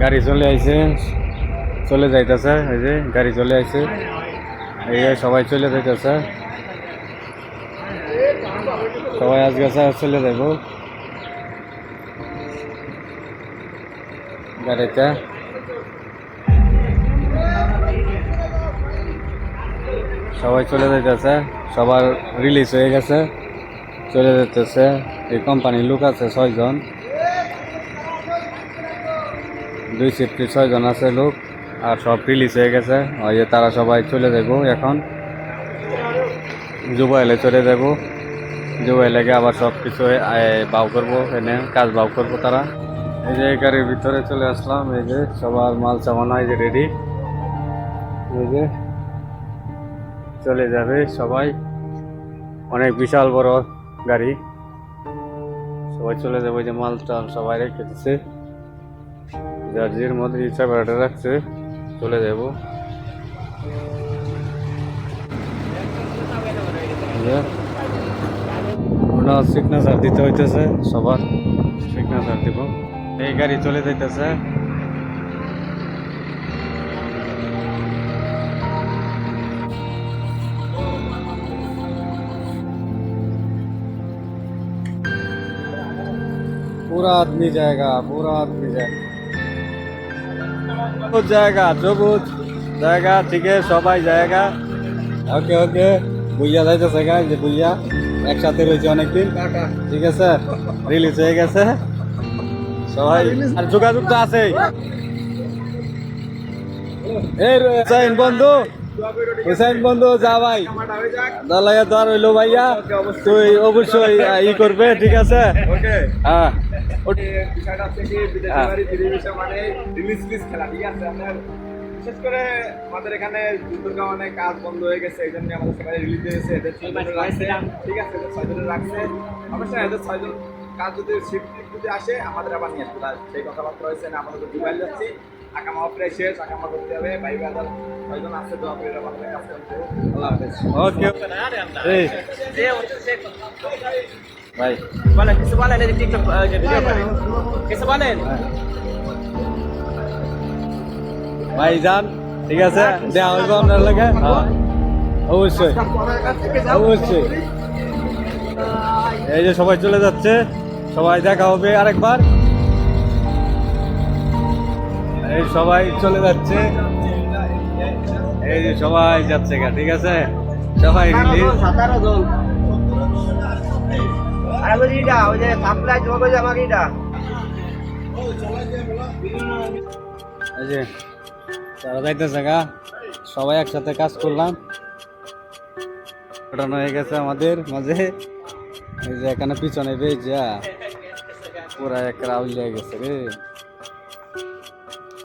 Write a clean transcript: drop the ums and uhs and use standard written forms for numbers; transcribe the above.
গাড়ি চলে আইছে, চলে যাইতেছে। এই যে গাড়ি চলে আইছে, এই যে সবাই চলে যাইতেছে। সবাই আজকে চলে যাইব গাড়িতে। সবাই চলে যাইতেছে, সবার রিলিজ হয়ে গেছে, চলে যেতেছে। এই কোম্পানির লোক আছে 6 জন, 2 শিফটে 6 জন আছে লোক, আর সব রিলিজ হয়ে গেছে। ওই যে তারা সবাই চলে যাব এখন, জুবাইলে চলে যাব। জুবাইলে আবার সব কিছু বাউ করবো, এনে কাজ বাউ করবো তারা। এই যে গাড়ির ভিতরে চলে আসলাম। এই যে সবার মাল সামান এই যে রেডি, এই যে চলে যাবে সবাই। অনেক বিশাল বড় গাড়ি, সবাই চলে যাবে। যে মাল টাল সবাই রেখে দিচ্ছে, জার্জির মধ্যে ইচ্ছা বেড়াটা রাখছে, চলে যাব। ওনার সিগনেচার দিতে হইতেছে, সবার সিগনেচার দিব। এই গাড়ি চলে যাইতেছে। पूरा आदमी जाएगा, पूरा आदमी जाएगा, बहुत जाएगा, जो कुछ जाएगा। ठीक है, সবাই जाएगा। ওকে ওকে, বুইয়া যাইতেছে গা, যে বুইয়া একসাথে রয়েছে অনেকদিন, ঠিক আছে, রিলিজ হয়ে গেছে সবাই। আর যোগাযোগ তো আছে। এই হুসাইন বন্ধু, হুসাইন বন্ধু যা ভাই, দালাইয়া তো আর হইলো ভাইয়া, তুই অবশ্যই ই করবে, ঠিক আছে। হ্যাঁ, বিষয়টা হচ্ছে কি, বিদেশি বাড়ি টেলিভিশন মানে রিলিজ খেলা, ঠিক আছে। আপনার বিশেষ করে আমাদের এখানে দুর্গা মানে কাজ বন্ধ হয়ে গেছে, এই জন্য আমাদের সবাই রিলিজ হয়েছে। এদের 6 জন রাখছে, ঠিক আছে, এদের 6 জন রাখছে। অবশ্যই এদের 6 জন কাজ যদি শিফট যদি আসে, আমাদের আবার নিয়ে আসবে, সেই কথাবার্তা হয়েছে না। আমাদের দুবাই যাচ্ছি, আকামা প্রায় শেষ, আকামা করতে হবে। ভাই বাজার 6 জন আছে, দোয়া করে ভালো কাজ করতে। আল্লাহ হাফেজ। ওকে ভাই, বলেন কিছু বলেন, এই যে টিকটক ভিডিও করে কিছু বলেন। ভাই যান, ঠিক আছে, দেওয়া হইব আপনার লাগে। হ্যাঁ অবশ্যই অবশ্যই। এই যে সবাই চলে যাচ্ছে, সবাই দেখা হবে আরেকবার। এই সবাই চলে যাচ্ছে, এই যে সবাই যাচ্ছে গা, ঠিক আছে, সবাই রিলিজ। 17 জন। আর ওই এটা ওই যে সাপ্লাই জমা করে আমাকে এটা। এই যে তারা যাইতেছে গা, সবাই একসাথে কাজ করলাম, ঘটনা হয়ে গেছে আমাদের মাঝে। এই যে এখানে পিছনে বেজা পুরা এক রাউল হয়ে গেছে রে।